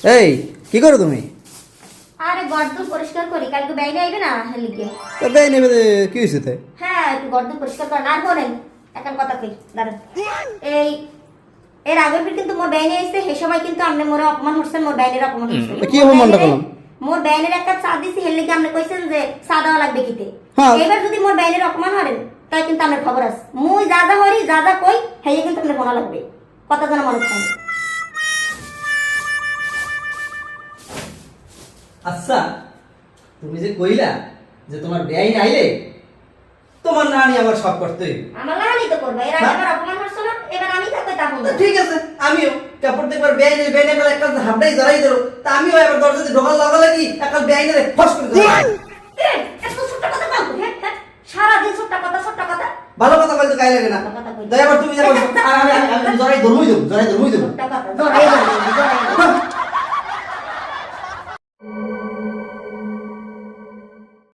এই কি করো তুমি? আরে গর্দন পরিষ্কার করি, কালকে বাইরে আইবে না হেলিকে। তা বেই নেবে কি হয়েছে তাই? হ্যাঁ একটু গর্দন পরিষ্কার করেন। আর বলেন এখন কথা কই দাঁড়ান। এই এর আগের দিন কিন্তু মোর বাইরে আইছে, সেই সময় কিন্তু আপনি মোরে অপমান করছেন, মোর বাইরের অপমান করছেন। কি অপমানটা করলাম? মোর বাইরের একটা চা দিছি হেলিকে আপনি কইছেন যে চা দেওয়া লাগবে কিতে। হ্যাঁ। এবার যদি মোর বাইরের অপমান করেন তাই কিন্তু আমার খবর আছে। মুই যা যা হরি যা যা কই হেই কিন্তু আপনার মনে লাগবে, কথা যেন মনে থাকে। আচ্ছা, তুমি যে কইলা যে তোমার বেআইন আইলে তোমার নানি আমার সব করতে হইবে। আমার লাহানি তো করবে, এর আগে আমার অপমান করছো না, এবার আমি থাকবে তা তো ঠিক আছে, আমিও কাপড় দেখবার বেআইনে বেআইনে গেলে একটা হাবড়াই জড়াই দিল, তা আমিও এবার দরজাতে ঢোকার লাগা লাগি একটা বেআইনে ফস করে দিলাম। এত ছোট্ট কথা বলতো, হ্যাঁ হ্যাঁ সারাদিন ছোট্ট কথা ছোট্ট কথা। ভালো কথা বলতে গায়ে লাগে না। ভালো কথা কই। তাই আবার তুমি যা বলছো, আমি জড়াই ধরমই দেবো, জড়াই ধরমই দেবো। ছোট্ট কথা জড়াই